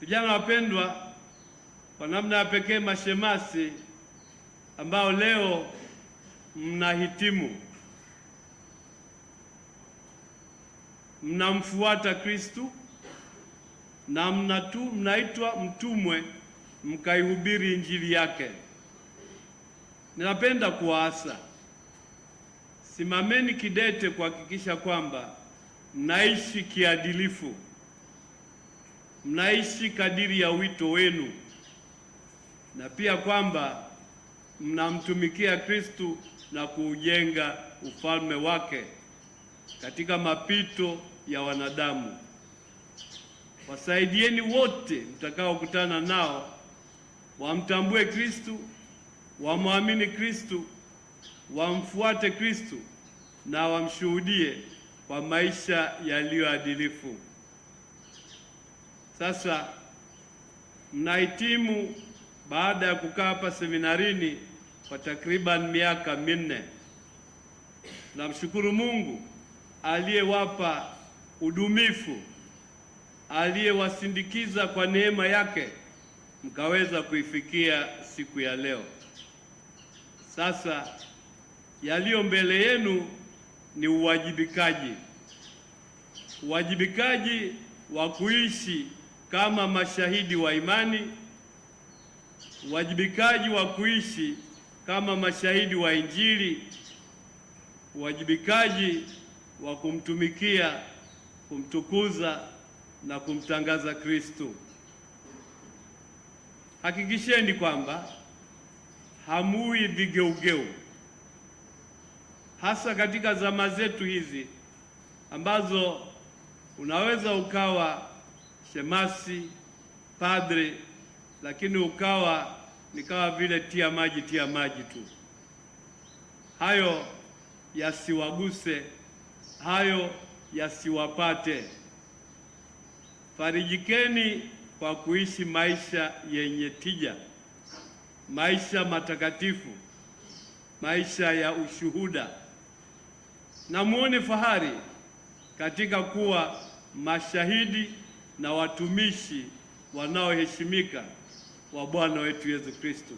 Vijana wapendwa, kwa namna ya pekee mashemasi ambao leo mnahitimu, mnamfuata Kristu na mnaitwa mtumwe mkaihubiri injili yake. Ninapenda kuwaasa, simameni kidete kuhakikisha kwamba mnaishi kiadilifu, mnaishi kadiri ya wito wenu, na pia kwamba mnamtumikia Kristu na kuujenga ufalme wake katika mapito ya wanadamu. Wasaidieni wote mtakaokutana nao wamtambue Kristu, wamwamini Kristu, wamfuate Kristu na wamshuhudie kwa maisha yaliyoadilifu. Sasa mnahitimu baada ya kukaa hapa seminarini kwa takriban miaka minne. Namshukuru Mungu aliyewapa udumifu, aliyewasindikiza kwa neema yake mkaweza kuifikia siku ya leo. Sasa yaliyo mbele yenu ni uwajibikaji wa kuishi kama mashahidi wa imani, uwajibikaji wa kuishi kama mashahidi wa Injili, uwajibikaji wa kumtumikia, kumtukuza na kumtangaza Kristo. Hakikisheni kwamba hamui vigeugeu, hasa katika zama zetu hizi ambazo unaweza ukawa shemasi, padre, lakini ukawa ni kama vile tia maji tu. Hayo yasiwaguse, hayo yasiwapate. Farijikeni kwa kuishi maisha yenye tija, maisha matakatifu, maisha ya ushuhuda, na muone fahari katika kuwa mashahidi na watumishi wanaoheshimika wa Bwana wetu Yesu Kristo.